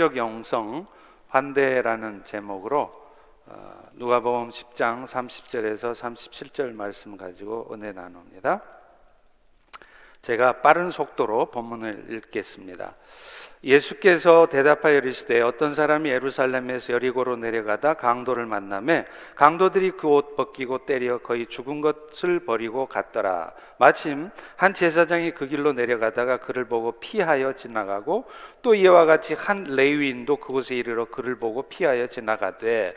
영적 영성 환대라는 제목으로 누가복음 10장 30절에서 37절 말씀 가지고 은혜 나눕니다. 제가 빠른 속도로 본문을 읽겠습니다. 예수께서 대답하여 이르시되 어떤 사람이 예루살렘에서 여리고로 내려가다 강도를 만나매 강도들이 그 옷 벗기고 때려 거의 죽은 것을 버리고 갔더라. 마침 한 제사장이 그 길로 내려가다가 그를 보고 피하여 지나가고 또 이와 같이 한 레위인도 그곳에 이르러 그를 보고 피하여 지나가되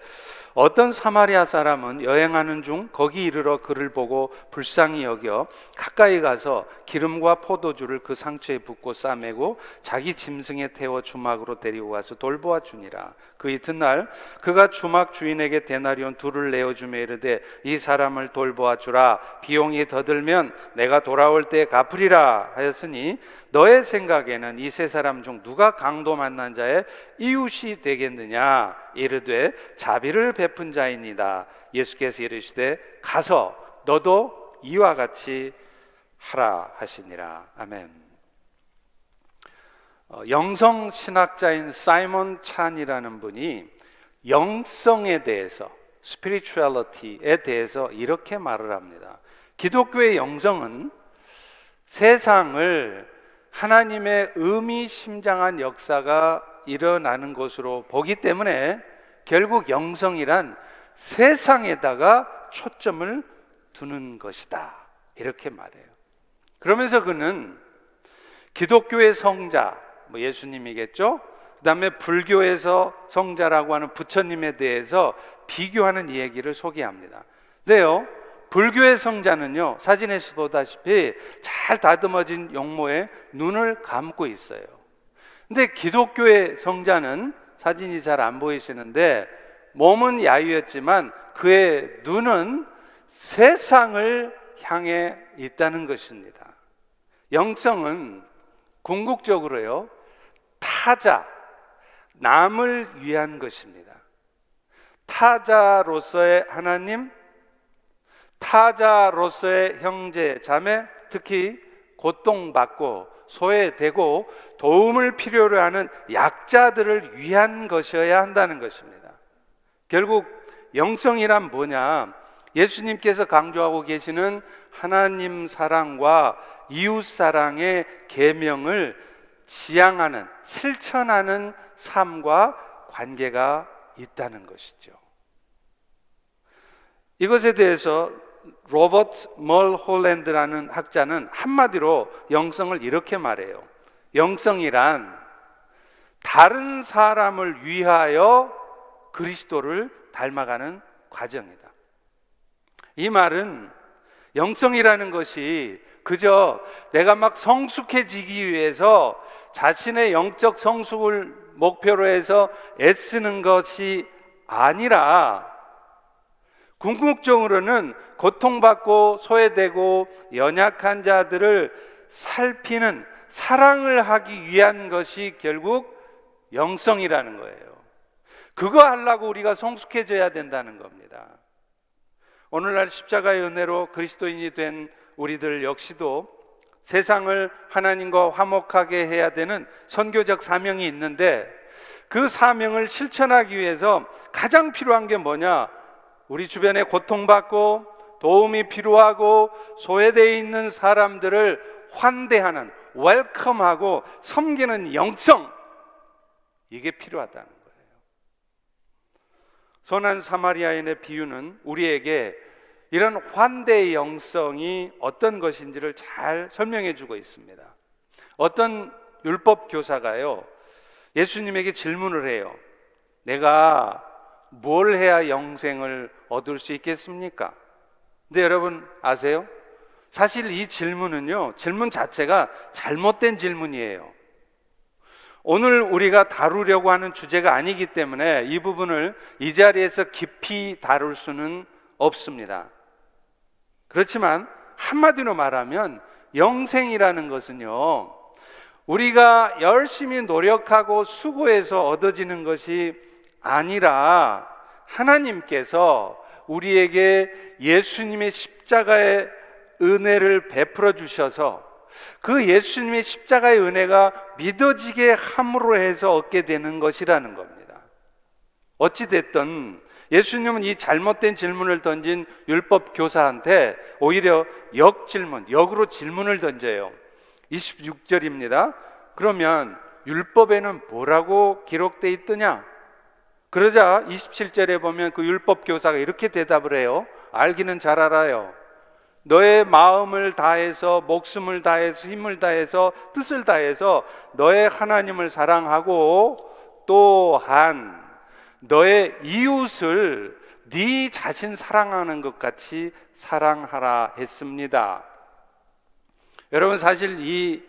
어떤 사마리아 사람은 여행하는 중 거기 이르러 그를 보고 불쌍히 여겨 가까이 가서 기름과 포도주를 그 상처에 붓고 싸매고 자기 짐승에 태워 주막으로 데리고 가서 돌보아 주니라. 그 이튿날 그가 주막 주인에게 데나리온 2를 내어주며 이르되 이 사람을 돌보아 주라. 비용이 더 들면 내가 돌아올 때 갚으리라 하였으니 너의 생각에는 이 세 사람 중 누가 강도 만난 자의 이웃이 되겠느냐? 이르되 자비를 베푼 자이니이다. 예수께서 이르시되 가서 너도 이와 같이 하라 하시니라. 아멘. 영성 신학자인 사이먼 찬이라는 분이 영성에 대해서, 스피리추얼리티에 대해서 이렇게 말을 합니다. 기독교의 영성은 세상을 하나님의 의미심장한 역사가 일어나는 것으로 보기 때문에 결국 영성이란 세상에다가 초점을 두는 것이다, 이렇게 말해요. 그러면서 그는 기독교의 성자, 예수님이겠죠? 그 다음에 불교에서 성자라고 하는 부처님에 대해서 비교하는 이 얘기를 소개합니다. 근데요, 불교의 성자는요, 사진에서 보다시피 잘 다듬어진 용모에 눈을 감고 있어요. 근데 기독교의 성자는 사진이 잘 안 보이시는데 몸은 야유였지만 그의 눈은 세상을 향해 있다는 것입니다. 영성은 궁극적으로요, 타자, 남을 위한 것입니다. 타자로서의 하나님, 타자로서의 형제, 자매, 특히 고통받고 소외되고 도움을 필요로 하는 약자들을 위한 것이어야 한다는 것입니다. 결국 영성이란 뭐냐? 예수님께서 강조하고 계시는 하나님 사랑과 이웃 사랑의 계명을 지향하는, 실천하는 삶과 관계가 있다는 것이죠. 이것에 대해서 로버트 멀홀랜드라는 학자는 한마디로 영성을 이렇게 말해요. 영성이란 다른 사람을 위하여 그리스도를 닮아가는 과정이다. 이 말은 영성이라는 것이 그저 내가 막 성숙해지기 위해서 자신의 영적 성숙을 목표로 해서 애쓰는 것이 아니라 궁극적으로는 고통받고 소외되고 연약한 자들을 살피는 사랑을 하기 위한 것이 결국 영성이라는 거예요. 그거 하려고 우리가 성숙해져야 된다는 겁니다. 오늘날 십자가의 은혜로 그리스도인이 된 우리들 역시도 세상을 하나님과 화목하게 해야 되는 선교적 사명이 있는데 그 사명을 실천하기 위해서 가장 필요한 게 뭐냐? 우리 주변에 고통받고 도움이 필요하고 소외되어 있는 사람들을 환대하는, 웰컴하고 섬기는 영성, 이게 필요하다는 거예요. 선한 사마리아인의 비유는 우리에게 이런 환대의 영성이 어떤 것인지를 잘 설명해 주고 있습니다. 어떤 율법 교사가요, 예수님에게 질문을 해요. 내가 뭘 해야 영생을 얻을 수 있겠습니까? 근데 여러분 아세요? 사실 이 질문은요, 질문 자체가 잘못된 질문이에요. 오늘 우리가 다루려고 하는 주제가 아니기 때문에 이 부분을 이 자리에서 깊이 다룰 수는 없습니다. 그렇지만 한마디로 말하면 영생이라는 것은요, 우리가 열심히 노력하고 수고해서 얻어지는 것이 아니라 하나님께서 우리에게 예수님의 십자가의 은혜를 베풀어 주셔서 그 예수님의 십자가의 은혜가 믿어지게 함으로 해서 얻게 되는 것이라는 겁니다. 어찌됐든 예수님은 이 잘못된 질문을 던진 율법 교사한테 오히려 역으로 질문을 던져요. 26절입니다. 그러면 율법에는 뭐라고 기록되어 있더냐? 그러자 27절에 보면 그 율법 교사가 이렇게 대답을 해요. 알기는 잘 알아요. 너의 마음을 다해서, 목숨을 다해서, 힘을 다해서, 뜻을 다해서 너의 하나님을 사랑하고 또한 너의 이웃을 네 자신 사랑하는 것 같이 사랑하라 했습니다. 여러분, 사실 이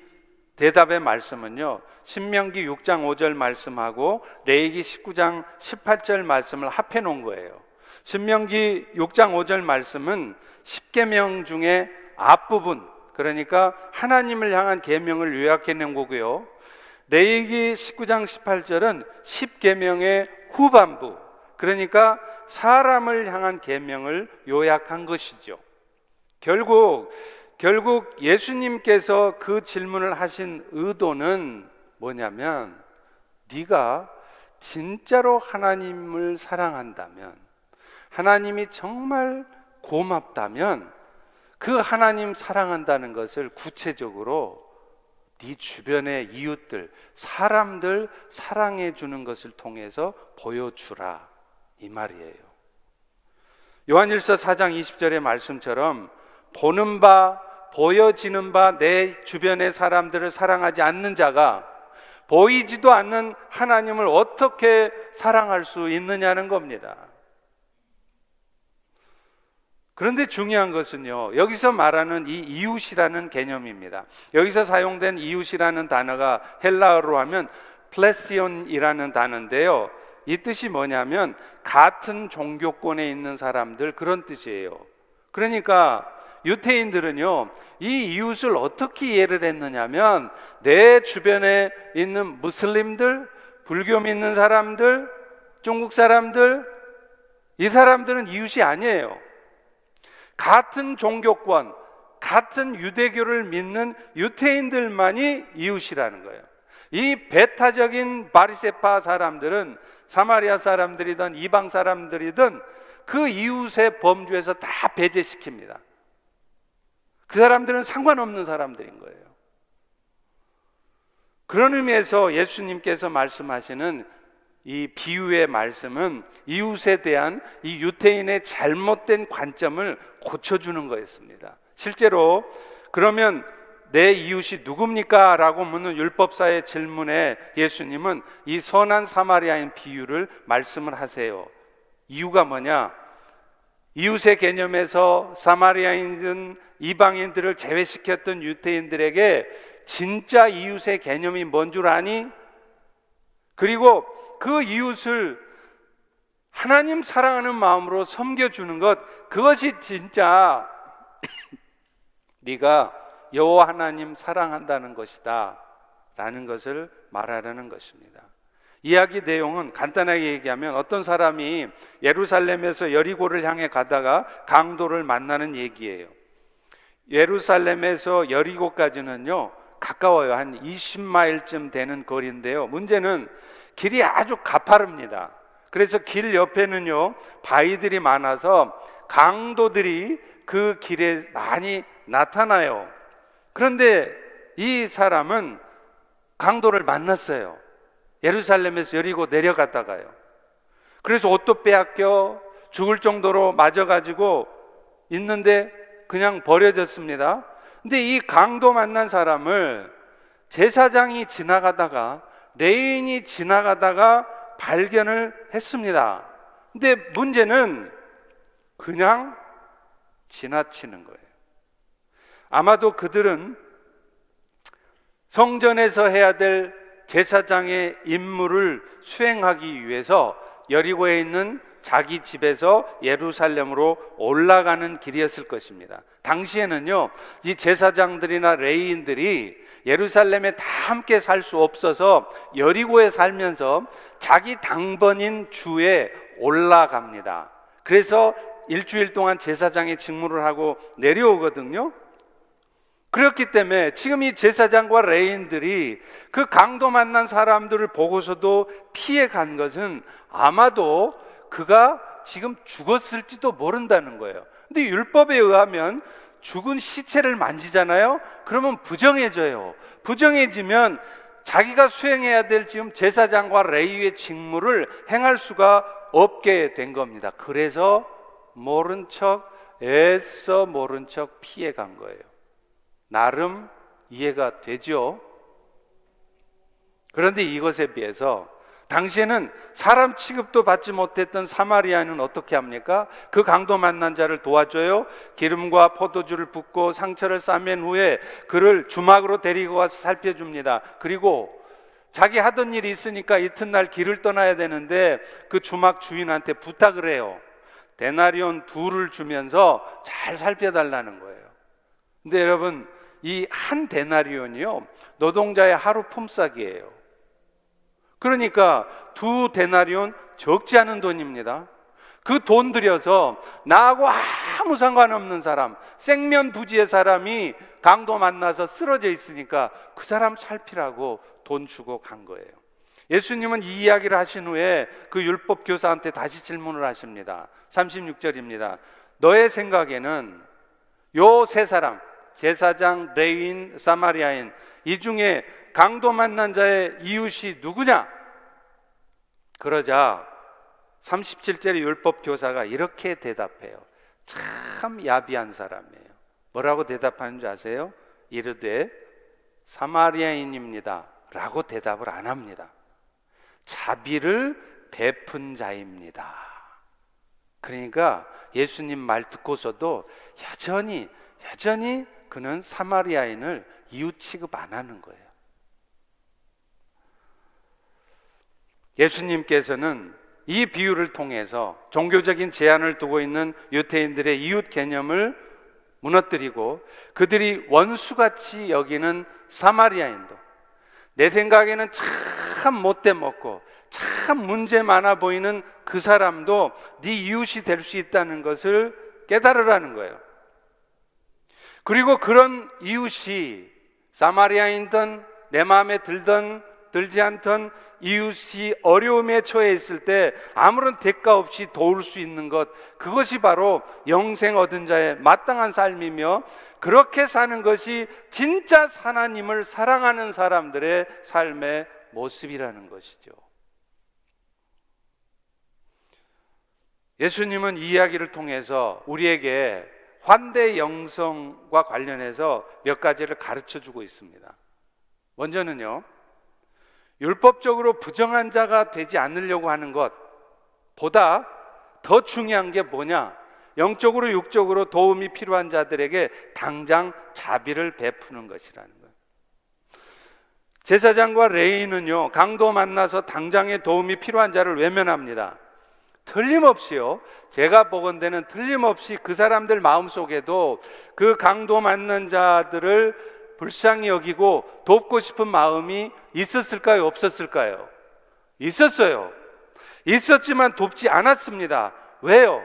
대답의 말씀은요, 신명기 6장 5절 말씀하고 레위기 19장 18절 말씀을 합해 놓은 거예요. 신명기 6장 5절 말씀은 10계명 중에 앞부분, 그러니까 하나님을 향한 계명을 요약해 놓은 거고요. 레위기 19장 18절은 10계명의 후반부, 그러니까 사람을 향한 계명을 요약한 것이죠. 결국 예수님께서 그 질문을 하신 의도는 뭐냐면, 네가 진짜로 하나님을 사랑한다면, 하나님이 정말 고맙다면 그 하나님 사랑한다는 것을 구체적으로 네 주변의 이웃들, 사람들 사랑해 주는 것을 통해서 보여주라, 이 말이에요. 요한일서 4장 20절의 말씀처럼 보는 바, 보여지는 바 내 주변의 사람들을 사랑하지 않는 자가 보이지도 않는 하나님을 어떻게 사랑할 수 있느냐는 겁니다. 그런데 중요한 것은요, 여기서 말하는 이 이웃이라는 개념입니다. 여기서 사용된 이웃이라는 단어가 헬라어로 하면 플레시온이라는 단어인데요, 이 뜻이 뭐냐면 같은 종교권에 있는 사람들, 그런 뜻이에요. 그러니까 유태인들은요, 이 이웃을 어떻게 이해를 했느냐면, 내 주변에 있는 무슬림들, 불교 믿는 사람들, 중국 사람들, 이 사람들은 이웃이 아니에요. 같은 종교권, 같은 유대교를 믿는 유태인들만이 이웃이라는 거예요. 이 배타적인 바리새파 사람들은 사마리아 사람들이든 이방 사람들이든 그 이웃의 범주에서 다 배제시킵니다. 그 사람들은 상관없는 사람들인 거예요. 그런 의미에서 예수님께서 말씀하시는 이 비유의 말씀은 이웃에 대한 이 유태인의 잘못된 관점을 고쳐주는 거였습니다. 실제로 그러면 내 이웃이 누굽니까? 라고 묻는 율법사의 질문에 예수님은 이 선한 사마리아인 비유를 말씀을 하세요. 이유가 뭐냐? 이웃의 개념에서 사마리아인은 이방인들을 제외시켰던 유태인들에게 진짜 이웃의 개념이 뭔 줄 아니? 그리고 그 이웃을 하나님 사랑하는 마음으로 섬겨주는 것, 그것이 진짜 네가 여호와 하나님 사랑한다는 것이다 라는 것을 말하려는 것입니다. 이야기 내용은 간단하게 얘기하면 어떤 사람이 예루살렘에서 여리고를 향해 가다가 강도를 만나는 얘기예요. 예루살렘에서 여리고까지는요 가까워요. 한 20마일쯤 되는 거리인데요, 문제는 길이 아주 가파릅니다. 그래서 길 옆에는요 바위들이 많아서 강도들이 그 길에 많이 나타나요. 그런데 이 사람은 강도를 만났어요. 예루살렘에서 여리고 내려갔다가요. 그래서 옷도 빼앗겨 죽을 정도로 맞아가지고 있는데 그냥 버려졌습니다. 근데 이 강도 만난 사람을 제사장이 지나가다가, 레위인이 지나가다가 발견을 했습니다. 근데 문제는 그냥 지나치는 거예요. 아마도 그들은 성전에서 해야 될 제사장의 임무를 수행하기 위해서 여리고에 있는 자기 집에서 예루살렘으로 올라가는 길이었을 것입니다. 당시에는요 이 제사장들이나 레위인들이 예루살렘에 다 함께 살 수 없어서 여리고에 살면서 자기 당번인 주에 올라갑니다. 그래서 일주일 동안 제사장의 직무를 하고 내려오거든요. 그렇기 때문에 지금 이 제사장과 레인들이 그 강도 만난 사람들을 보고서도 피해 간 것은 아마도 그가 지금 죽었을지도 모른다는 거예요. 근데 율법에 의하면 죽은 시체를 만지잖아요. 그러면 부정해져요. 부정해지면 자기가 수행해야 될 지금 제사장과 레위의 직무를 행할 수가 없게 된 겁니다. 그래서 모른 척, 애써 모른 척 피해 간 거예요. 나름 이해가 되죠. 그런데 이것에 비해서 당시에는 사람 취급도 받지 못했던 사마리아인은 어떻게 합니까? 그 강도 만난 자를 도와줘요. 기름과 포도주를 붓고 상처를 싸맨 후에 그를 주막으로 데리고 와서 살펴줍니다. 그리고 자기 하던 일이 있으니까 이튿날 길을 떠나야 되는데 그 주막 주인한테 부탁을 해요. 데나리온 2를 주면서 잘 살펴달라는 거예요. 근데 여러분, 이 한 데나리온이요, 노동자의 하루 품삯이에요. 그러니까 2 데나리온 적지 않은 돈입니다. 그 돈 들여서 나하고 아무 상관없는 사람, 생면부지의 사람이 강도 만나서 쓰러져 있으니까 그 사람 살피라고 돈 주고 간 거예요. 예수님은 이 이야기를 하신 후에 그 율법 교사한테 다시 질문을 하십니다. 36절입니다. 너의 생각에는 요 세 사람, 제사장, 레위인, 사마리아인, 이 중에 강도 만난 자의 이웃이 누구냐? 그러자 37절의 율법 교사가 이렇게 대답해요. 참 야비한 사람이에요. 뭐라고 대답하는 줄 아세요? 이르되 사마리아인입니다 라고 대답을 안 합니다. 자비를 베푼 자입니다. 그러니까 예수님 말 듣고서도 여전히 그는 사마리아인을 이웃 취급 안 하는 거예요. 예수님께서는 이 비유를 통해서 종교적인 제한을 두고 있는 유대인들의 이웃 개념을 무너뜨리고 그들이 원수같이 여기는 사마리아인도, 내 생각에는 참 못돼 먹고 참 문제 많아 보이는 그 사람도 네 이웃이 될 수 있다는 것을 깨달으라는 거예요. 그리고 그런 이웃이 사마리아인든 내 마음에 들든 들지 않던 이웃이 어려움에 처해 있을 때 아무런 대가 없이 도울 수 있는 것, 그것이 바로 영생 얻은 자의 마땅한 삶이며, 그렇게 사는 것이 진짜 하나님을 사랑하는 사람들의 삶의 모습이라는 것이죠. 예수님은 이 이야기를 통해서 우리에게 환대 영성과 관련해서 몇 가지를 가르쳐 주고 있습니다. 먼저는요, 율법적으로 부정한 자가 되지 않으려고 하는 것보다 더 중요한 게 뭐냐? 영적으로 육적으로 도움이 필요한 자들에게 당장 자비를 베푸는 것이라는 거예요. 제사장과 레위인은요, 강도 만나서 당장의 도움이 필요한 자를 외면합니다. 틀림없이요, 제가 보건대는 틀림없이 그 사람들 마음속에도 그 강도 만난 자들을 불쌍히 여기고 돕고 싶은 마음이 있었을까요? 없었을까요? 있었어요. 있었지만 돕지 않았습니다. 왜요?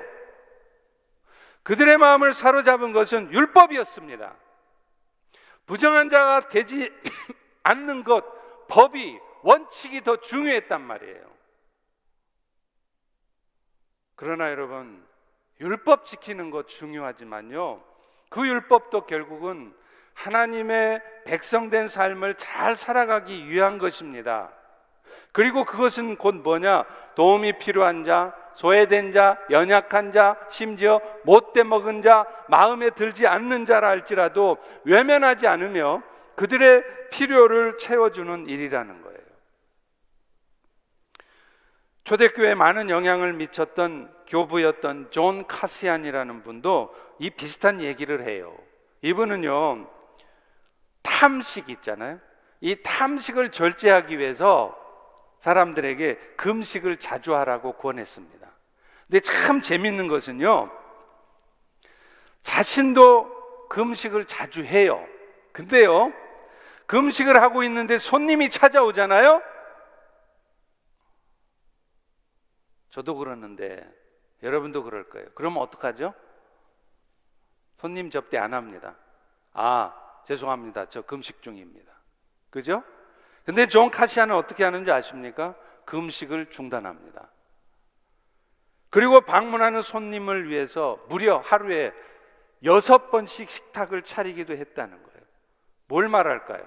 그들의 마음을 사로잡은 것은 율법이었습니다. 부정한 자가 되지 않는 것, 법이, 원칙이 더 중요했단 말이에요. 그러나 여러분, 율법 지키는 것 중요하지만요, 그 율법도 결국은 하나님의 백성된 삶을 잘 살아가기 위한 것입니다. 그리고 그것은 곧 뭐냐? 도움이 필요한 자, 소외된 자, 연약한 자, 심지어 못돼 먹은 자, 마음에 들지 않는 자라 할지라도 외면하지 않으며 그들의 필요를 채워주는 일이라는 거예요. 초대교회에 많은 영향을 미쳤던 교부였던 존 카시안이라는 분도 이 비슷한 얘기를 해요. 이분은요, 탐식 있잖아요. 이 탐식을 절제하기 위해서 사람들에게 금식을 자주 하라고 권했습니다. 근데 참 재밌는 것은요, 자신도 금식을 자주 해요. 근데요, 금식을 하고 있는데 손님이 찾아오잖아요. 저도 그러는데 여러분도 그럴 거예요. 그러면 어떡하죠? 손님 접대 안 합니다. 죄송합니다. 저 금식 중입니다. 그죠? 근데 존 카시아는 어떻게 하는지 아십니까? 금식을 중단합니다. 그리고 방문하는 손님을 위해서 무려 하루에 6번씩 식탁을 차리기도 했다는 거예요. 뭘 말할까요?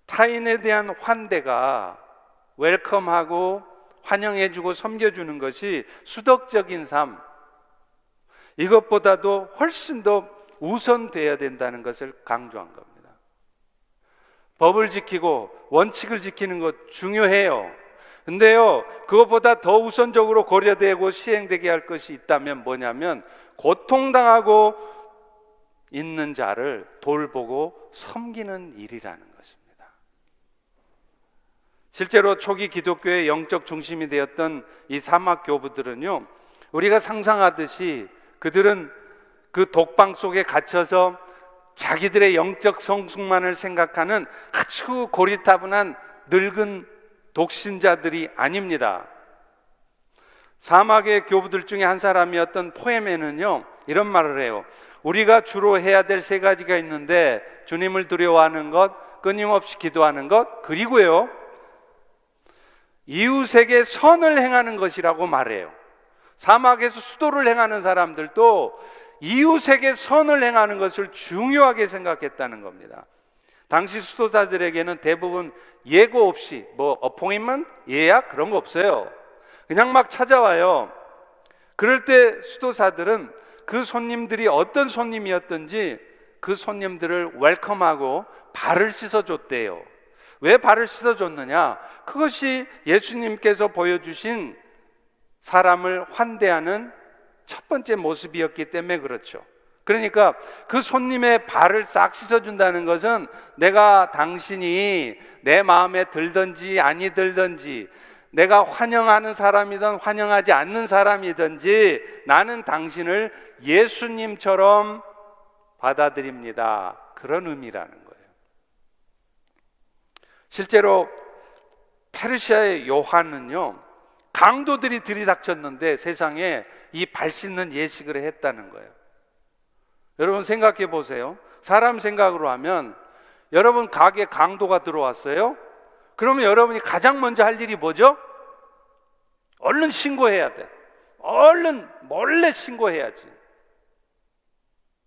타인에 대한 환대가 웰컴하고 환영해주고 섬겨주는 것이 수덕적인 삶, 이것보다도 훨씬 더 우선되어야 된다는 것을 강조한 겁니다. 법을 지키고 원칙을 지키는 것 중요해요. 근데요, 그것보다 더 우선적으로 고려되고 시행되게 할 것이 있다면 뭐냐면 고통당하고 있는 자를 돌보고 섬기는 일이라는 것입니다. 실제로 초기 기독교의 영적 중심이 되었던 이 사막 교부들은요, 우리가 상상하듯이 그들은 그 독방 속에 갇혀서 자기들의 영적 성숙만을 생각하는 아주 고리타분한 늙은 독신자들이 아닙니다. 사막의 교부들 중에 한 사람이었던 포에메는요, 이런 말을 해요. 우리가 주로 해야 될 3가지가 있는데 주님을 두려워하는 것, 끊임없이 기도하는 것, 그리고요 이웃에게 선을 행하는 것이라고 말해요. 사막에서 수도를 행하는 사람들도 이웃에게 선을 행하는 것을 중요하게 생각했다는 겁니다. 당시 수도사들에게는 대부분 예고 없이 어포인먼트, 예약 그런 거 없어요. 그냥 막 찾아와요. 그럴 때 수도사들은 그 손님들이 어떤 손님이었든지 그 손님들을 웰컴하고 발을 씻어줬대요. 왜 발을 씻어줬느냐? 그것이 예수님께서 보여주신 사람을 환대하는 첫 번째 모습이었기 때문에 그렇죠. 그러니까 그 손님의 발을 싹 씻어준다는 것은 내가 당신이 내 마음에 들든지 아니 들든지, 내가 환영하는 사람이든 환영하지 않는 사람이든지 나는 당신을 예수님처럼 받아들입니다. 그런 의미라는 거예요. 실제로 페르시아의 요한은요, 강도들이 들이닥쳤는데 세상에 이 발 씻는 예식을 했다는 거예요. 여러분 생각해 보세요. 사람 생각으로 하면 여러분 가게 강도가 들어왔어요? 그러면 여러분이 가장 먼저 할 일이 뭐죠? 얼른 신고해야 돼. 얼른 몰래 신고해야지.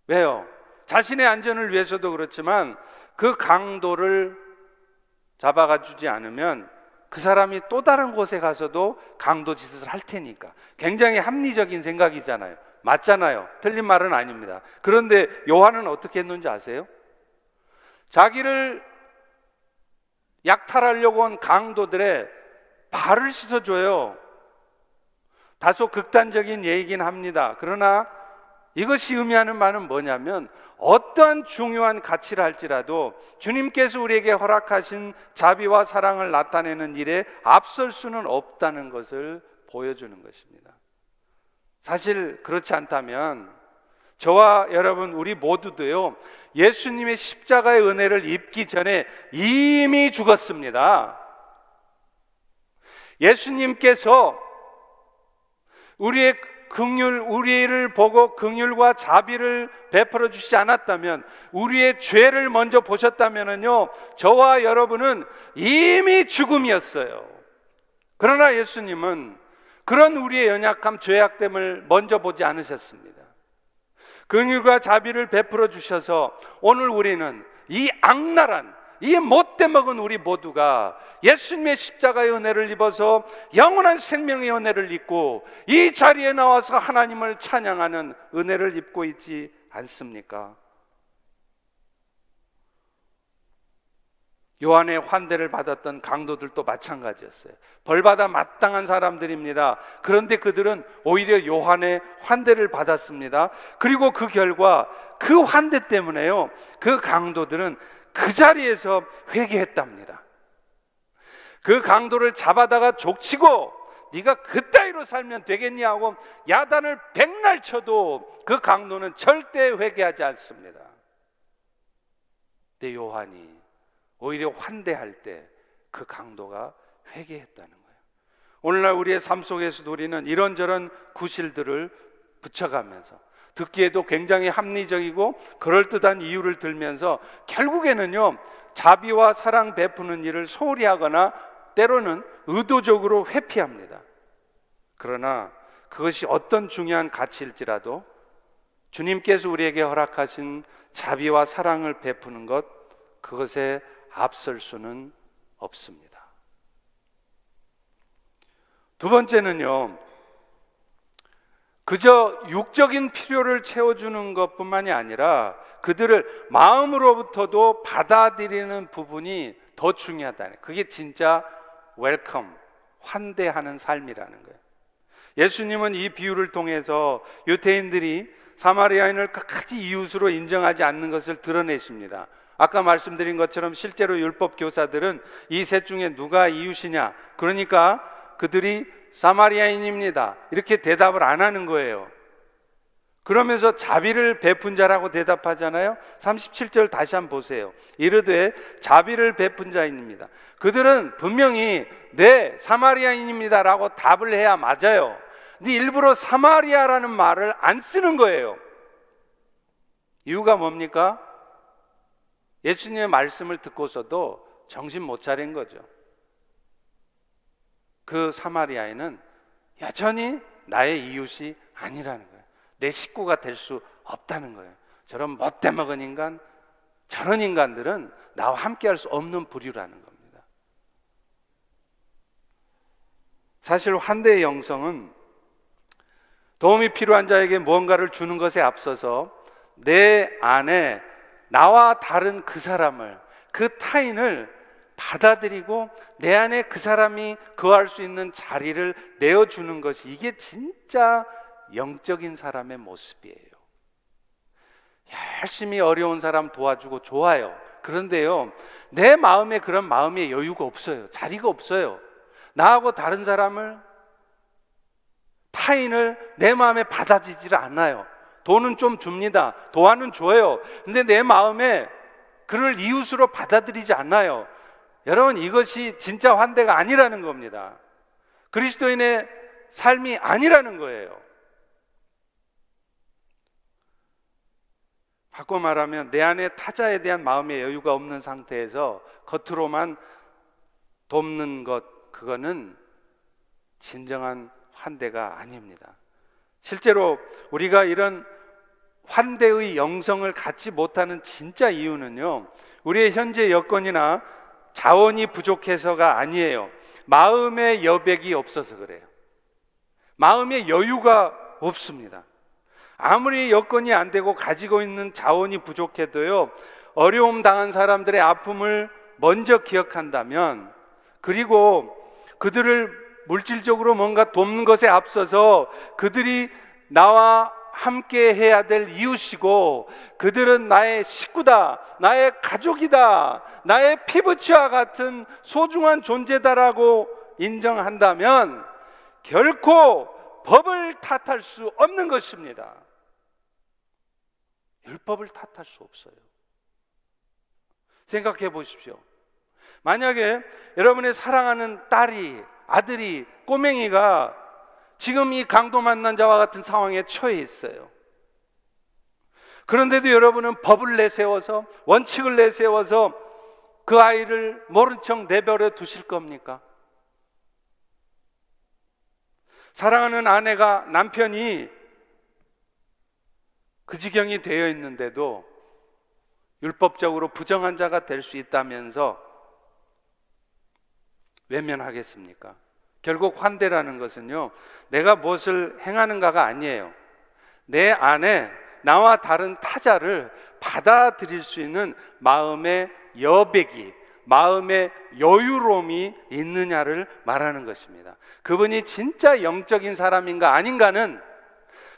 왜요? 자신의 안전을 위해서도 그렇지만 그 강도를 잡아가 주지 않으면 그 사람이 또 다른 곳에 가서도 강도 짓을 할 테니까. 굉장히 합리적인 생각이잖아요. 맞잖아요. 틀린 말은 아닙니다. 그런데 요한은 어떻게 했는지 아세요? 자기를 약탈하려고 온 강도들의 발을 씻어줘요. 다소 극단적인 예이긴 합니다. 그러나 이것이 의미하는 바는 뭐냐면 어떠한 중요한 가치를 할지라도 주님께서 우리에게 허락하신 자비와 사랑을 나타내는 일에 앞설 수는 없다는 것을 보여주는 것입니다. 사실 그렇지 않다면 저와 여러분 우리 모두도요, 예수님의 십자가의 은혜를 입기 전에 이미 죽었습니다. 예수님께서 우리를 보고 긍휼과 자비를 베풀어 주시지 않았다면, 우리의 죄를 먼저 보셨다면요, 저와 여러분은 이미 죽음이었어요. 그러나 예수님은 그런 우리의 연약함, 죄악됨을 먼저 보지 않으셨습니다. 긍휼과 자비를 베풀어 주셔서 오늘 우리는 이 악랄한, 이 못돼 먹은 우리 모두가 예수님의 십자가의 은혜를 입어서 영원한 생명의 은혜를 입고 이 자리에 나와서 하나님을 찬양하는 은혜를 입고 있지 않습니까? 요한의 환대를 받았던 강도들도 마찬가지였어요. 벌받아 마땅한 사람들입니다. 그런데 그들은 오히려 요한의 환대를 받았습니다. 그리고 그 결과 그 환대 때문에요, 그 강도들은 그 자리에서 회개했답니다. 그 강도를 잡아다가 족치고 네가 그따위로 살면 되겠냐고 야단을 백날 쳐도 그 강도는 절대 회개하지 않습니다. 근데 요한이 오히려 환대할 때 그 강도가 회개했다는 거예요. 오늘날 우리의 삶 속에서도 우리는 이런저런 구실들을 붙여가면서 듣기에도 굉장히 합리적이고 그럴듯한 이유를 들면서 결국에는요, 자비와 사랑 베푸는 일을 소홀히 하거나 때로는 의도적으로 회피합니다. 그러나 그것이 어떤 중요한 가치일지라도 주님께서 우리에게 허락하신 자비와 사랑을 베푸는 것, 그것에 앞설 수는 없습니다. 두 번째는요, 그저 육적인 필요를 채워주는 것뿐만이 아니라 그들을 마음으로부터도 받아들이는 부분이 더 중요하다는, 그게 진짜 웰컴, 환대하는 삶이라는 거예요. 예수님은 이 비유를 통해서 유대인들이 사마리아인을 끝까지 이웃으로 인정하지 않는 것을 드러내십니다. 아까 말씀드린 것처럼 실제로 율법 교사들은 이 셋 중에 누가 이웃이냐, 그러니까 그들이 사마리아인입니다, 이렇게 대답을 안 하는 거예요. 그러면서 자비를 베푼 자라고 대답하잖아요. 37절 다시 한번 보세요. 이르되 자비를 베푼 자입니다. 그들은 분명히 네, 사마리아인입니다 라고 답을 해야 맞아요. 근데 일부러 사마리아라는 말을 안 쓰는 거예요. 이유가 뭡니까? 예수님의 말씀을 듣고서도 정신 못 차린 거죠. 그 사마리아인은 여전히 나의 이웃이 아니라는 거예요. 내 식구가 될 수 없다는 거예요. 저런 못돼먹은 인간, 저런 인간들은 나와 함께 할 수 없는 부류라는 겁니다. 사실 환대의 영성은 도움이 필요한 자에게 무언가를 주는 것에 앞서서 내 안에 나와 다른 그 사람을, 그 타인을 받아들이고 내 안에 그 사람이 거할 수 있는 자리를 내어주는 것이, 이게 진짜 영적인 사람의 모습이에요. 열심히 어려운 사람 도와주고 좋아요. 그런데요, 내 마음에 그런 마음의 여유가 없어요. 자리가 없어요. 나하고 다른 사람을, 타인을 내 마음에 받아지질 않아요. 돈은 좀 줍니다. 도와는 줘요. 근데 내 마음에 그를 이웃으로 받아들이지 않아요. 여러분, 이것이 진짜 환대가 아니라는 겁니다. 그리스도인의 삶이 아니라는 거예요. 바꿔 말하면 내 안에 타자에 대한 마음의 여유가 없는 상태에서 겉으로만 돕는 것, 그거는 진정한 환대가 아닙니다. 실제로 우리가 이런 환대의 영성을 갖지 못하는 진짜 이유는요, 우리의 현재 여건이나 자원이 부족해서가 아니에요. 마음의 여백이 없어서 그래요. 마음의 여유가 없습니다. 아무리 여건이 안 되고 가지고 있는 자원이 부족해도요, 어려움 당한 사람들의 아픔을 먼저 기억한다면, 그리고 그들을 물질적으로 뭔가 돕는 것에 앞서서 그들이 나와 함께 해야 될 이웃이고, 그들은 나의 식구다, 나의 가족이다, 나의 피부치와 같은 소중한 존재다라고 인정한다면 결코 법을 탓할 수 없는 것입니다. 율법을 탓할 수 없어요. 생각해 보십시오. 만약에 여러분의 사랑하는 딸이, 아들이, 꼬맹이가 지금 이 강도 만난 자와 같은 상황에 처해 있어요. 그런데도 여러분은 법을 내세워서, 원칙을 내세워서 그 아이를 모른 척 내버려 두실 겁니까? 사랑하는 아내가, 남편이 그 지경이 되어 있는데도 율법적으로 부정한 자가 될 수 있다면서 외면하겠습니까? 결국 환대라는 것은요, 내가 무엇을 행하는가가 아니에요. 내 안에 나와 다른 타자를 받아들일 수 있는 마음의 여백이, 마음의 여유로움이 있느냐를 말하는 것입니다. 그분이 진짜 영적인 사람인가 아닌가는,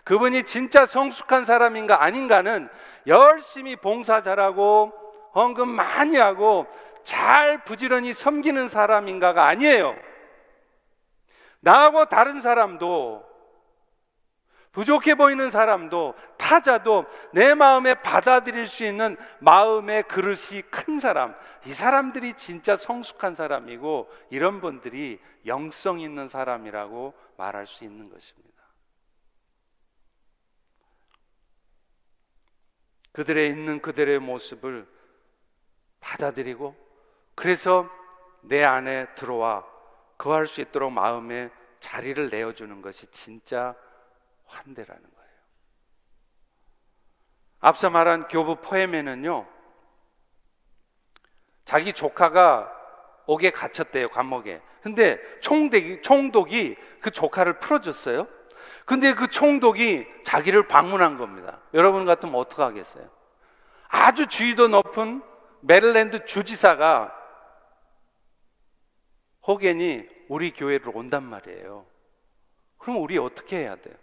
그분이 진짜 성숙한 사람인가 아닌가는 열심히 봉사 잘하고 헌금 많이 하고 잘 부지런히 섬기는 사람인가가 아니에요. 나하고 다른 사람도, 부족해 보이는 사람도, 타자도 내 마음에 받아들일 수 있는 마음의 그릇이 큰 사람, 이 사람들이 진짜 성숙한 사람이고, 이런 분들이 영성 있는 사람이라고 말할 수 있는 것입니다. 그들의 있는 그들의 모습을 받아들이고, 그래서 내 안에 들어와 거할 수 있도록 마음에 자리를 내어주는 것이 진짜 환대라는 거예요. 앞서 말한 교부 포에메는요, 자기 조카가 옥에 갇혔대요, 감옥에. 근데 총독이 그 조카를 풀어줬어요. 근데 그 총독이 자기를 방문한 겁니다. 여러분 같으면 어떻게 하겠어요? 아주 지위도 높은 메릴랜드 주지사가 혹연히 우리 교회로 온단 말이에요. 그럼 우리 어떻게 해야 돼요?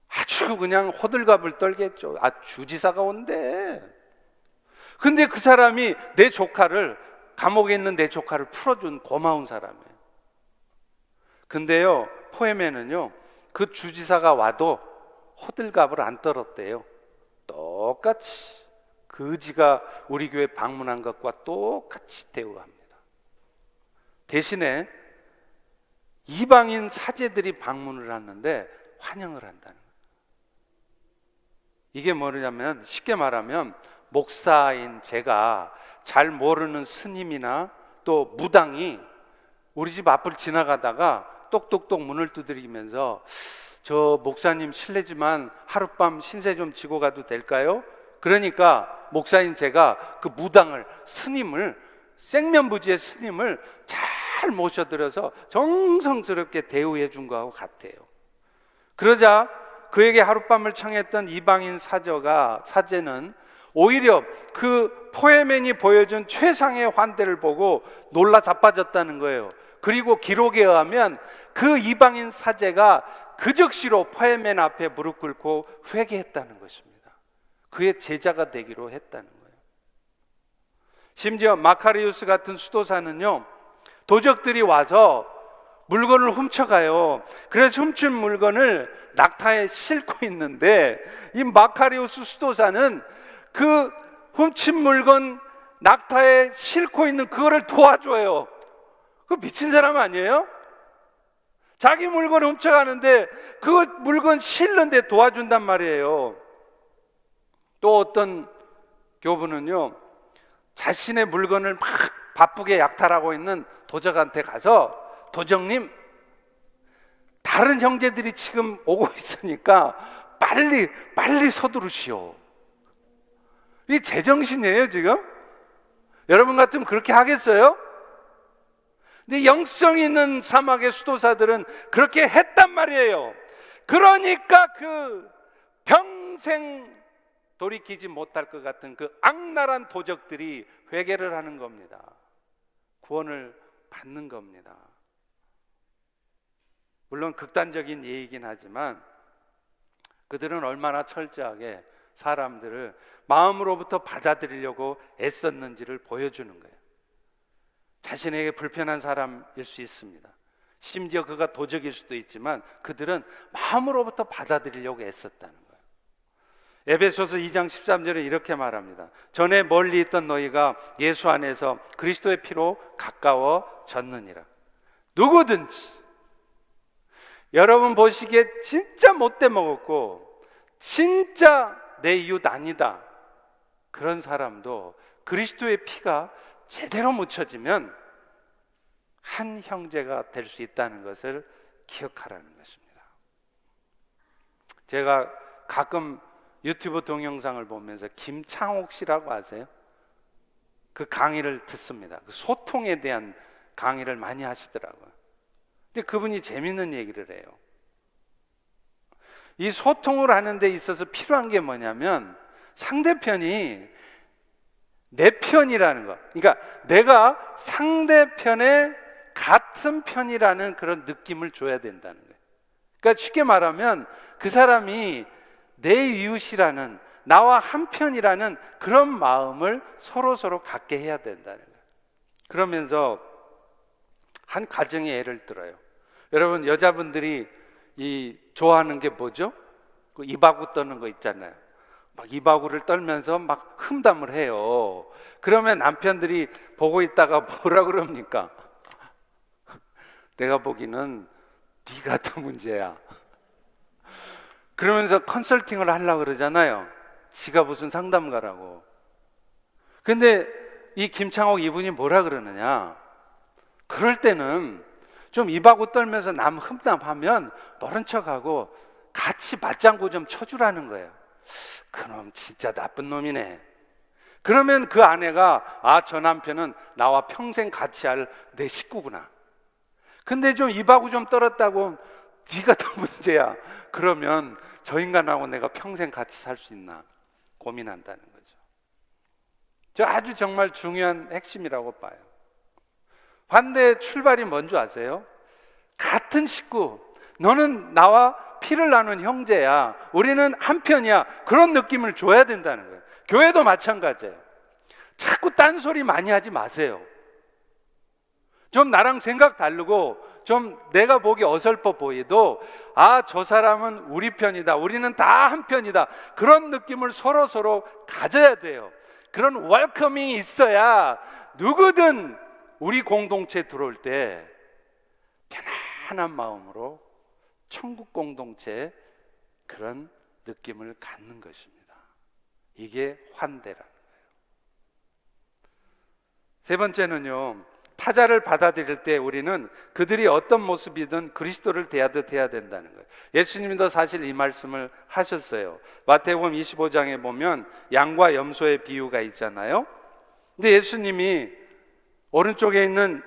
아주 그냥 호들갑을 떨겠죠. 아, 주지사가 온대. 근데 그 사람이 내 조카를, 감옥에 있는 내 조카를 풀어준 고마운 사람이에요. 근데요, 포에메는요, 그 주지사가 와도 호들갑을 안 떨었대요. 똑같이 그지가 우리 교회 방문한 것과 똑같이 대우합니다. 대신에 이방인 사제들이 방문을 하는데 환영을 한다는 거예요. 이게 뭐냐면, 쉽게 말하면 목사인 제가 잘 모르는 스님이나 또 무당이 우리 집 앞을 지나가다가 똑똑똑 문을 두드리면서 저 목사님 실례지만 하룻밤 신세 좀 지고 가도 될까요? 그러니까 목사인 제가 그 무당을, 스님을, 생면부지의 스님을 잘 모셔들어서 정성스럽게 대우해 준 거하고 같아요. 그러자 그에게 하룻밤을 청했던 이방인 사제는 오히려 그 포에맨이 보여준 최상의 환대를 보고 놀라 자빠졌다는 거예요. 그리고 기록에 의하면 그 이방인 사제가 그 즉시로 포에맨 앞에 무릎 꿇고 회개했다는 것입니다. 그의 제자가 되기로 했다는 거예요. 심지어 마카리우스 같은 수도사는요, 도적들이 와서 물건을 훔쳐가요. 그래서 훔친 물건을 낙타에 싣고 있는데 이 마카리우스 수도사는 그 훔친 물건 낙타에 싣고 있는 그거를 도와줘요. 그 미친 사람 아니에요? 자기 물건 훔쳐가는데 그 물건 실는데 도와준단 말이에요. 또 어떤 교부는요, 자신의 물건을 막 바쁘게 약탈하고 있는 도적한테 가서, 도적님, 다른 형제들이 지금 오고 있으니까 빨리 서두르시오. 이게 제정신이에요 지금? 여러분 같으면 그렇게 하겠어요? 근데 영성 있는 사막의 수도사들은 그렇게 했단 말이에요. 그러니까 그 평생 돌이키지 못할 것 같은 그 악랄한 도적들이 회개를 하는 겁니다. 구원을 받는 겁니다. 물론 극단적인 예이긴 하지만 그들은 얼마나 철저하게 사람들을 마음으로부터 받아들이려고 애썼는지를 보여주는 거예요. 자신에게 불편한 사람일 수 있습니다. 심지어 그가 도적일 수도 있지만 그들은 마음으로부터 받아들이려고 애썼다는 거예요. 에베소서 2장 13절에 이렇게 말합니다. 전에 멀리 있던 너희가 예수 안에서 그리스도의 피로 가까워졌느니라. 누구든지, 여러분 보시기에 진짜 못돼 먹었고 진짜 내 이웃 아니다, 그런 사람도 그리스도의 피가 제대로 묻혀지면 한 형제가 될 수 있다는 것을 기억하라는 것입니다. 제가 가끔 유튜브 동영상을 보면서 김창옥 씨라고 아세요? 그 강의를 듣습니다. 그 소통에 대한 강의를 많이 하시더라고요. 근데 그분이 재밌는 얘기를 해요. 이 소통을 하는 데 있어서 필요한 게 뭐냐면 상대편이 내 편이라는 거, 그러니까 내가 상대편의 같은 편이라는 그런 느낌을 줘야 된다는 거예요. 그러니까 쉽게 말하면 그 사람이 내 이웃이라는, 나와 한편이라는 그런 마음을 서로 갖게 해야 된다는 거예요. 그러면서 한 가정의 예를 들어요. 여러분, 여자분들이 좋아하는 게 뭐죠? 그 이바구 떠는 거 있잖아요. 막 이바구를 떨면서 막 흠담을 해요. 그러면 남편들이 보고 있다가 뭐라 그럽니까? 내가 보기는 네가 더 문제야. 그러면서 컨설팅을 하려고 그러잖아요. 지가 무슨 상담가라고. 근데 이 김창옥 이분이 뭐라 그러느냐, 그럴 때는 좀 입하고 떨면서 남 흠납하면 모른 척하고 같이 맞장구 좀 쳐주라는 거예요. 그놈 진짜 나쁜 놈이네. 그러면 그 아내가 저 남편은 나와 평생 같이 할 내 식구구나. 근데 좀 입하고 좀 떨었다고 네가 더 문제야. 그러면 저 인간하고 내가 평생 같이 살 수 있나 고민한다는 거죠. 저 아주 정말 중요한 핵심이라고 봐요. 반대의 출발이 뭔지 아세요? 같은 식구, 너는 나와 피를 나눈 형제야, 우리는 한편이야, 그런 느낌을 줘야 된다는 거예요. 교회도 마찬가지예요. 자꾸 딴소리 많이 하지 마세요. 좀 나랑 생각 다르고 좀 내가 보기 어설퍼 보여도 저 사람은 우리 편이다, 우리는 다 한편이다, 그런 느낌을 서로 가져야 돼요. 그런 웰커밍이 있어야 누구든 우리 공동체에 들어올 때 편안한 마음으로 천국 공동체에 그런 느낌을 갖는 것입니다. 이게 환대라는 거예요. 세 번째는요, 타자를 받아들일 때 우리는 그들이 어떤 모습이든 그리스도를 대하듯 해야 된다는 거예요. 예수님도 사실 이 말씀을 하셨어요. 마태복음 25장에 보면 양과 염소의 비유가 있잖아요. 근데 예수님이 오른쪽에 있는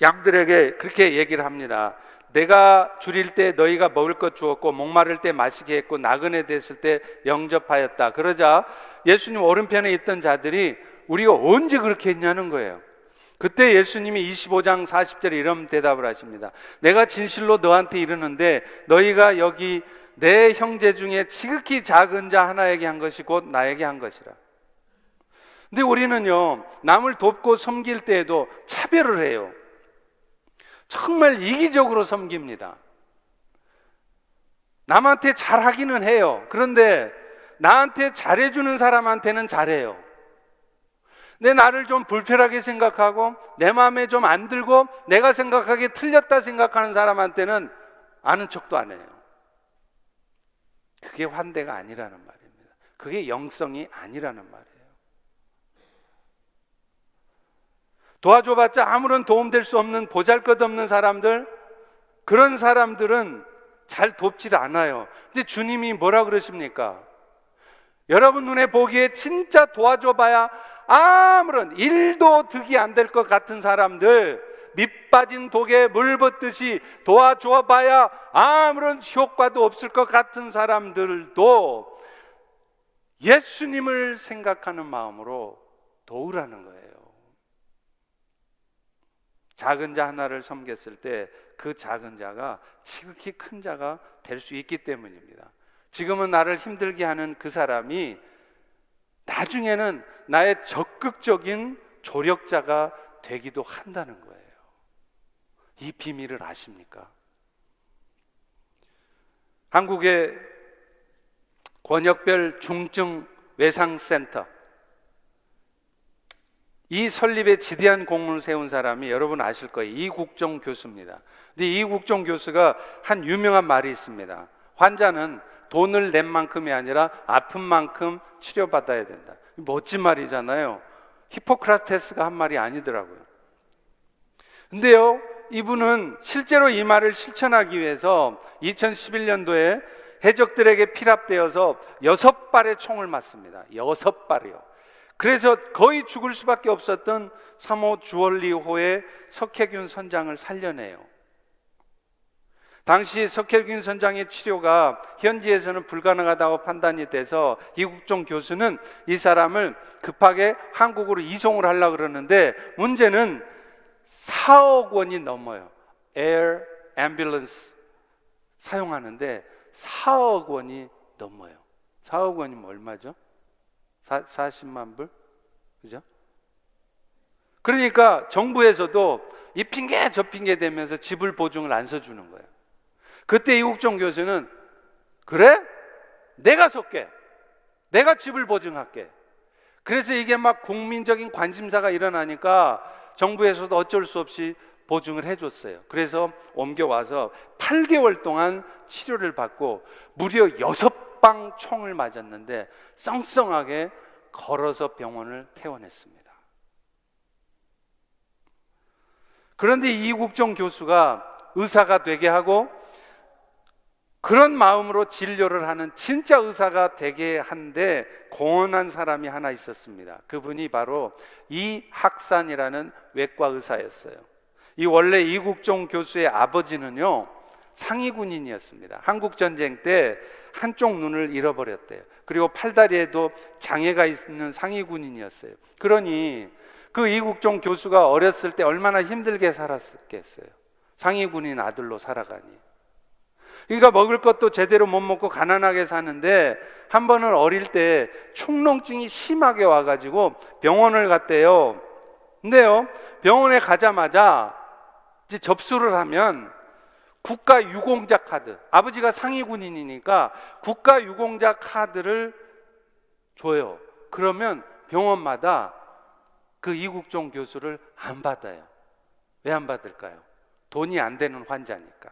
양들에게 그렇게 얘기를 합니다. 내가 줄일 때 너희가 먹을 것 주었고 목마를 때 마시게 했고 나그네 됐을 때 영접하였다. 그러자 예수님 오른편에 있던 자들이 우리가 언제 그렇게 했냐는 거예요. 그때 예수님이 25장 40절에 이런 대답을 하십니다. 내가 진실로 너한테 이르는데 너희가 여기 내 형제 중에 지극히 작은 자 하나에게 한 것이 곧 나에게 한 것이라. 근데 우리는요, 남을 돕고 섬길 때에도 차별을 해요. 정말 이기적으로 섬깁니다. 남한테 잘하기는 해요. 그런데 나한테 잘해주는 사람한테는 잘해요. 내 나를 좀 불편하게 생각하고 내 마음에 좀 안 들고 내가 생각하기에 틀렸다 생각하는 사람한테는 아는 척도 안 해요. 그게 환대가 아니라는 말입니다. 그게 영성이 아니라는 말이에요. 도와줘봤자 아무런 도움될 수 없는 보잘것없는 사람들, 그런 사람들은 잘 돕질 않아요. 근데 주님이 뭐라 그러십니까? 여러분 눈에 보기에 진짜 도와줘봐야 아무런 일도 득이 안 될 것 같은 사람들, 밑 빠진 독에 물 붓듯이 도와줘봐야 아무런 효과도 없을 것 같은 사람들도 예수님을 생각하는 마음으로 도우라는 거예요. 작은 자 하나를 섬겼을 때 그 작은 자가 지극히 큰 자가 될 수 있기 때문입니다. 지금은 나를 힘들게 하는 그 사람이 나중에는 나의 적극적인 조력자가 되기도 한다는 거예요. 이 비밀을 아십니까? 한국의 권역별 중증 외상센터, 이 설립에 지대한 공을 세운 사람이 여러분 아실 거예요. 이국종 교수입니다. 근데 이국종 교수가 한 유명한 말이 있습니다. 환자는 돈을 낸 만큼이 아니라 아픈 만큼 치료받아야 된다. 멋진 말이잖아요. 히포크라테스가 한 말이 아니더라고요. 근데요, 이분은 실제로 이 말을 실천하기 위해서 2011년도에 해적들에게 피랍되어서 6발의 총을 맞습니다. 6발이요. 그래서 거의 죽을 수밖에 없었던 3호 주얼리호의 석혜균 선장을 살려내요. 당시 석혜균 선장의 치료가 현지에서는 불가능하다고 판단이 돼서 이국종 교수는 이 사람을 급하게 한국으로 이송을 하려고 그러는데 문제는 4억 원이 넘어요. 에어 앰뷸런스 사용하는데 4억 원이 넘어요. 4억 원이면 얼마죠? 40만 불? 그죠? 그러니까 정부에서도 이 핑계 저 핑계 대면서 지불 보증을 안 서주는 거예요. 그때 이국종 교수는 그래? 내가 sol게. 내가 지불 보증할게. 그래서 이게 막 국민적인 관심사가 일어나니까 정부에서도 어쩔 수 없이 보증을 해줬어요. 그래서 옮겨와서 8개월 동안 치료를 받고 무려 방 총을 맞았는데 썽썽하게 걸어서 병원을 퇴원했습니다. 그런데 이국종 교수가 의사가 되게 하고 그런 마음으로 진료를 하는 진짜 의사가 되게 한데 공헌한 사람이 하나 있었습니다. 그분이 바로 이학산이라는 외과 의사였어요. 이 원래 이국종 교수의 아버지는요, 상위군인이었습니다. 한국전쟁 때 한쪽 눈을 잃어버렸대요. 그리고 팔다리에도 장애가 있는 상위군인이었어요. 그러니 그 이국종 교수가 어렸을 때 얼마나 힘들게 살았겠어요. 상위군인 아들로 살아가니. 그러니까 먹을 것도 제대로 못 먹고 가난하게 사는데 한 번은 어릴 때 축농증이 심하게 와가지고 병원을 갔대요. 근데요, 병원에 가자마자 이제 접수를 하면 국가 유공자 카드, 아버지가 상위군인이니까 국가 유공자 카드를 줘요. 그러면 병원마다 그 이국종 교수를 안 받아요. 왜 안 받을까요? 돈이 안 되는 환자니까.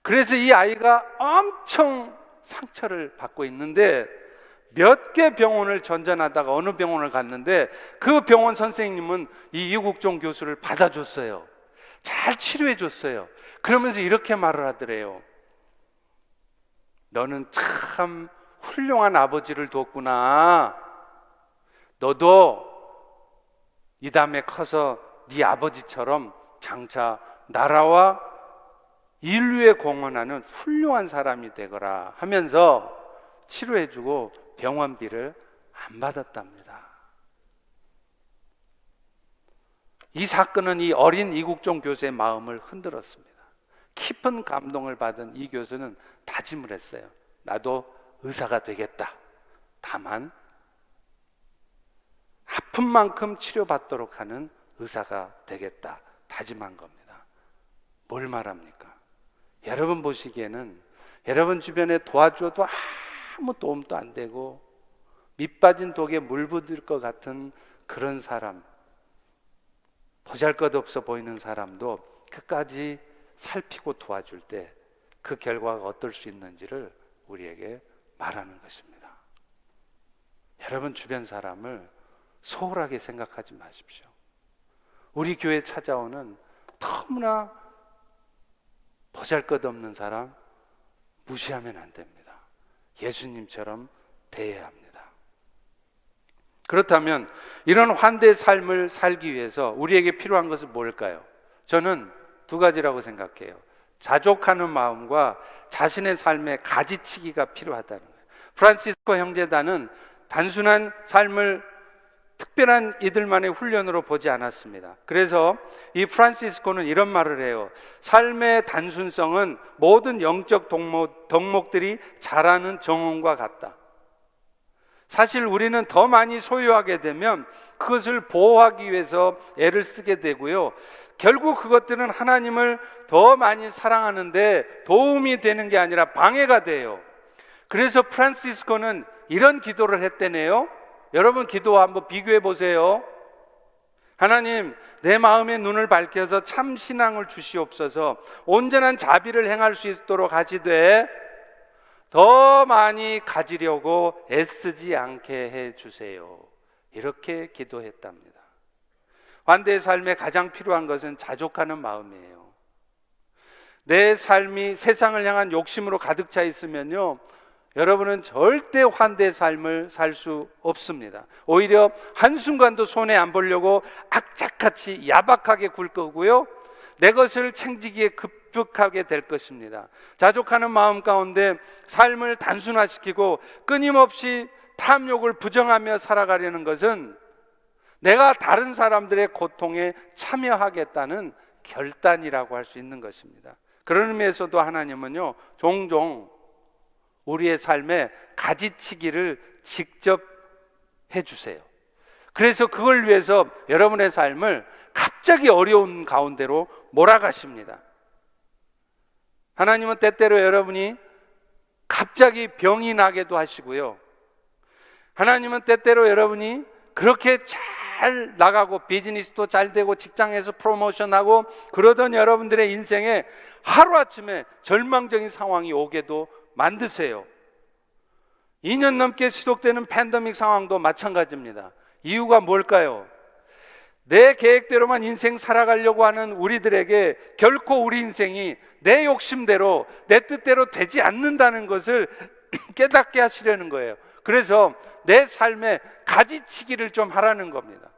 그래서 이 아이가 엄청 상처를 받고 있는데 몇 개 병원을 전전하다가 어느 병원을 갔는데 그 병원 선생님은 이 이국종 교수를 받아줬어요. 잘 치료해 줬어요. 그러면서 이렇게 말을 하더래요. 너는 참 훌륭한 아버지를 뒀구나. 너도 이 다음에 커서 네 아버지처럼 장차 나라와 인류에 공헌하는 훌륭한 사람이 되거라 하면서 치료해주고 병원비를 안 받았답니다. 이 사건은 이 어린 이국종 교수의 마음을 흔들었습니다. 깊은 감동을 받은 이 교수는 다짐을 했어요. 나도 의사가 되겠다. 다만 아픈 만큼 치료받도록 하는 의사가 되겠다. 다짐한 겁니다. 뭘 말합니까? 여러분 보시기에는 여러분 주변에 도와줘도 아무 도움도 안 되고 밑 빠진 독에 물 부을 것 같은 그런 사람, 보잘것없어 보이는 사람도 끝까지 살피고 도와줄 때 그 결과가 어떨 수 있는지를 우리에게 말하는 것입니다. 여러분 주변 사람을 소홀하게 생각하지 마십시오. 우리 교회에 찾아오는 너무나 보잘것없는 사람 무시하면 안 됩니다. 예수님처럼 대해야 합니다. 그렇다면 이런 환대의 삶을 살기 위해서 우리에게 필요한 것은 뭘까요? 저는 두 가지라고 생각해요. 자족하는 마음과 자신의 삶의 가지치기가 필요하다는 거예요. 프란시스코 형제단은 단순한 삶을 특별한 이들만의 훈련으로 보지 않았습니다. 그래서 이 프란시스코는 이런 말을 해요. 삶의 단순성은 모든 영적 덕목들이 자라는 정원과 같다. 사실 우리는 더 많이 소유하게 되면 그것을 보호하기 위해서 애를 쓰게 되고요. 결국 그것들은 하나님을 더 많이 사랑하는데 도움이 되는 게 아니라 방해가 돼요. 그래서 프란시스코는 이런 기도를 했대네요. 여러분 기도 한번 비교해 보세요. 하나님, 내 마음의 눈을 밝혀서 참 신앙을 주시옵소서. 온전한 자비를 행할 수 있도록 하시되 더 많이 가지려고 애쓰지 않게 해 주세요. 이렇게 기도했답니다. 환대의 삶에 가장 필요한 것은 자족하는 마음이에요. 내 삶이 세상을 향한 욕심으로 가득 차 있으면요, 여러분은 절대 환대의 삶을 살 수 없습니다. 오히려 한순간도 손해 안 보려고 악착같이 야박하게 굴 거고요, 내 것을 챙기기에 급급하게 될 것입니다. 자족하는 마음 가운데 삶을 단순화시키고 끊임없이 탐욕을 부정하며 살아가려는 것은 내가 다른 사람들의 고통에 참여하겠다는 결단이라고 할 수 있는 것입니다. 그런 의미에서도 하나님은요, 종종 우리의 삶에 가지치기를 직접 해주세요. 그래서 그걸 위해서 여러분의 삶을 갑자기 어려운 가운데로 몰아가십니다. 하나님은 때때로 여러분이 갑자기 병이 나게도 하시고요, 하나님은 때때로 여러분이 그렇게 잘 나가고 비즈니스도 잘 되고 직장에서 프로모션하고 그러던 여러분들의 인생에 하루아침에 절망적인 상황이 오게도 만드세요. 2년 넘게 지속되는 팬데믹 상황도 마찬가지입니다. 이유가 뭘까요? 내 계획대로만 인생 살아가려고 하는 우리들에게 결코 우리 인생이 내 욕심대로 내 뜻대로 되지 않는다는 것을 깨닫게 하시려는 거예요. 그래서 내 삶에 가지치기를 좀 하라는 겁니다.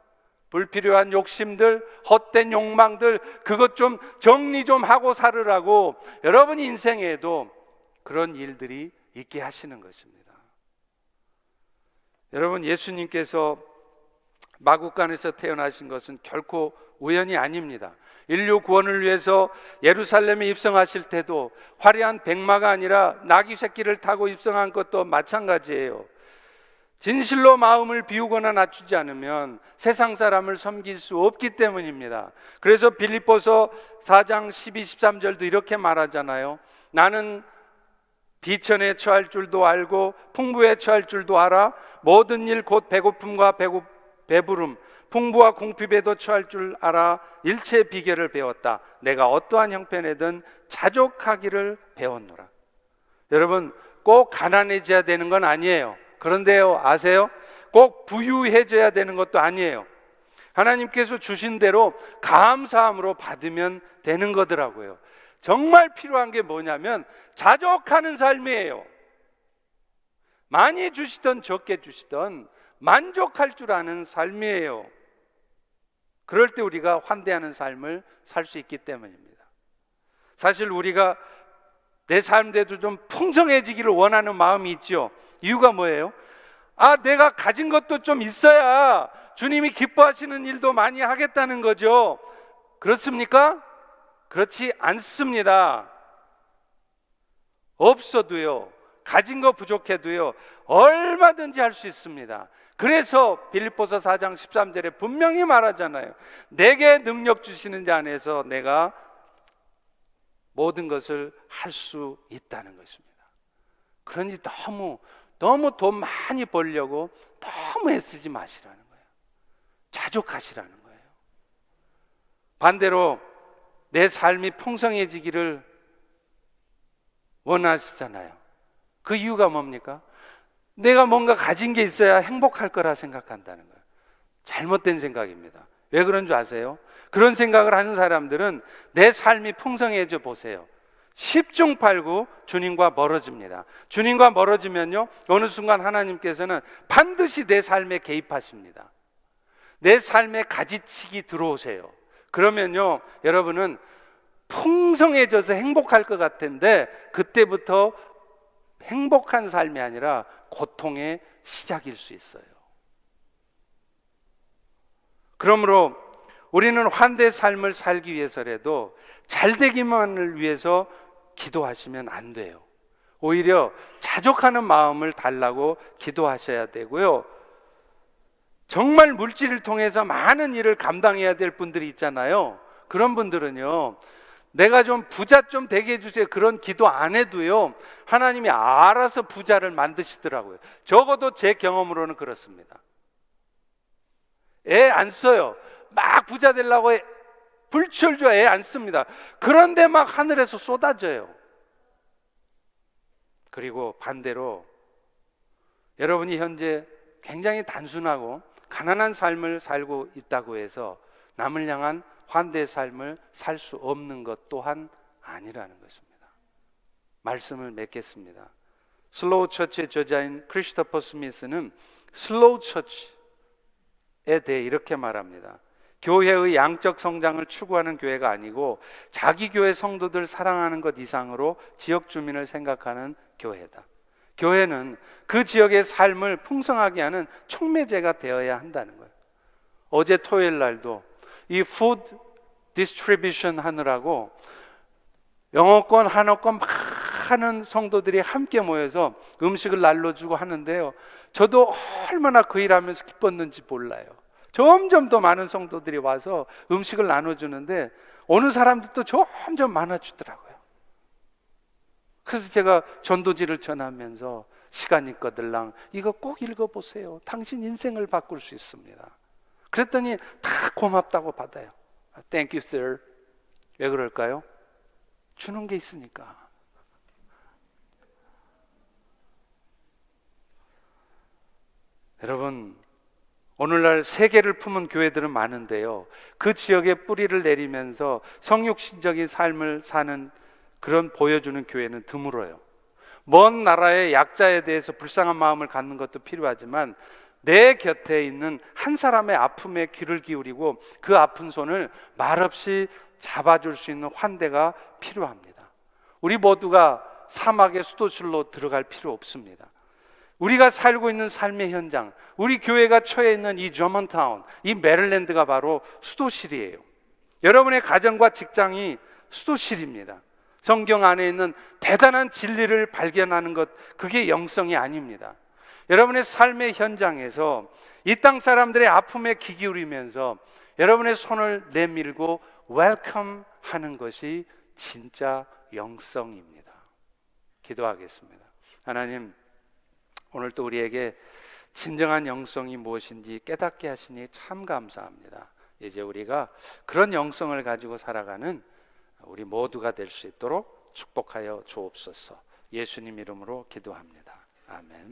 불필요한 욕심들, 헛된 욕망들, 그것 좀 정리 좀 하고 살으라고 여러분 인생에도 그런 일들이 있게 하시는 것입니다. 여러분, 예수님께서 마구간에서 태어나신 것은 결코 우연이 아닙니다. 인류 구원을 위해서 예루살렘에 입성하실 때도 화려한 백마가 아니라 나귀 새끼를 타고 입성한 것도 마찬가지예요. 진실로 마음을 비우거나 낮추지 않으면 세상 사람을 섬길 수 없기 때문입니다. 그래서 빌립보서 4장 12, 13절도 이렇게 말하잖아요. 나는 비천에 처할 줄도 알고 풍부에 처할 줄도 알아. 모든 일 곧 배고픔과 배부름, 풍부와 궁핍에도 처할 줄 알아. 일체의 비결을 배웠다. 내가 어떠한 형편에든 자족하기를 배웠노라. 여러분, 꼭 가난해져야 되는 건 아니에요. 그런데요, 아세요? 꼭 부유해져야 되는 것도 아니에요. 하나님께서 주신 대로 감사함으로 받으면 되는 거더라고요. 정말 필요한 게 뭐냐면 자족하는 삶이에요. 많이 주시던 적게 주시던 만족할 줄 아는 삶이에요. 그럴 때 우리가 환대하는 삶을 살 수 있기 때문입니다. 사실 우리가 내 삶대로 좀 풍성해지기를 원하는 마음이 있죠. 이유가 뭐예요? 내가 가진 것도 좀 있어야 주님이 기뻐하시는 일도 많이 하겠다는 거죠. 그렇습니까? 그렇지 않습니다. 없어도요, 가진 거 부족해도요, 얼마든지 할 수 있습니다. 그래서 빌립보서 4장 13절에 분명히 말하잖아요. 내게 능력 주시는 자 안에서 내가 모든 것을 할 수 있다는 것입니다. 그러니 너무 돈 많이 벌려고 너무 애쓰지 마시라는 거예요. 자족하시라는 거예요. 반대로 내 삶이 풍성해지기를 원하시잖아요. 그 이유가 뭡니까? 내가 뭔가 가진 게 있어야 행복할 거라 생각한다는 거예요. 잘못된 생각입니다. 왜 그런 줄 아세요? 그런 생각을 하는 사람들은 내 삶이 풍성해져 보세요. 10중 8구 주님과 멀어집니다. 주님과 멀어지면요, 어느 순간 하나님께서는 반드시 내 삶에 개입하십니다. 내 삶에 가지치기 들어오세요. 그러면요, 여러분은 풍성해져서 행복할 것 같은데 그때부터 행복한 삶이 아니라 고통의 시작일 수 있어요. 그러므로 우리는 환대 삶을 살기 위해서라도 잘되기만을 위해서 기도하시면 안 돼요. 오히려 자족하는 마음을 달라고 기도하셔야 되고요. 정말 물질을 통해서 많은 일을 감당해야 될 분들이 있잖아요. 그런 분들은요, 내가 좀 부자 좀 되게 해주세요, 그런 기도 안 해도요, 하나님이 알아서 부자를 만드시더라고요. 적어도 제 경험으로는 그렇습니다. 애 안 써요. 막 부자 되려고 불철주야 애 안 씁니다. 그런데 막 하늘에서 쏟아져요. 그리고 반대로 여러분이 현재 굉장히 단순하고 가난한 삶을 살고 있다고 해서 남을 향한 환대의 삶을 살 수 없는 것 또한 아니라는 것입니다. 말씀을 맺겠습니다. 슬로우 처치의 저자인 크리스토퍼 스미스는 슬로우 처치에 대해 이렇게 말합니다. 교회의 양적 성장을 추구하는 교회가 아니고 자기 교회 성도들 사랑하는 것 이상으로 지역 주민을 생각하는 교회다. 교회는 그 지역의 삶을 풍성하게 하는 촉매제가 되어야 한다는 거예요. 어제 토요일 날도 이 푸드 디스트리뷰션 하느라고 영어권, 한어권 많은 성도들이 함께 모여서 음식을 날려주고 하는데요, 저도 얼마나 그 일하면서 기뻤는지 몰라요. 점점 더 많은 성도들이 와서 음식을 나눠주는데 어느 사람들도 점점 많아지더라고요. 그래서 제가 전도지를 전하면서 시간 있거들랑 이거 꼭 읽어보세요. 당신 인생을 바꿀 수 있습니다. 그랬더니 다 고맙다고 받아요. Thank you, sir. 왜 그럴까요? 주는 게 있으니까. 여러분, 오늘날 세계를 품은 교회들은 많은데요, 그 지역에 뿌리를 내리면서 성육신적인 삶을 사는 그런 보여주는 교회는 드물어요. 먼 나라의 약자에 대해서 불쌍한 마음을 갖는 것도 필요하지만 내 곁에 있는 한 사람의 아픔에 귀를 기울이고 그 아픈 손을 말없이 잡아줄 수 있는 환대가 필요합니다. 우리 모두가 사막의 수도실로 들어갈 필요 없습니다. 우리가 살고 있는 삶의 현장, 우리 교회가 처해 있는 이 저먼타운, 이 메릴랜드가 바로 수도실이에요. 여러분의 가정과 직장이 수도실입니다. 성경 안에 있는 대단한 진리를 발견하는 것, 그게 영성이 아닙니다. 여러분의 삶의 현장에서 이 땅 사람들의 아픔에 귀 기울이면서 여러분의 손을 내밀고 웰컴 하는 것이 진짜 영성입니다. 기도하겠습니다. 하나님, 오늘 또 우리에게 진정한 영성이 무엇인지 깨닫게 하시니 참 감사합니다. 이제 우리가 그런 영성을 가지고 살아가는 우리 모두가 될 수 있도록 축복하여 주옵소서. 예수님 이름으로 기도합니다. 아멘.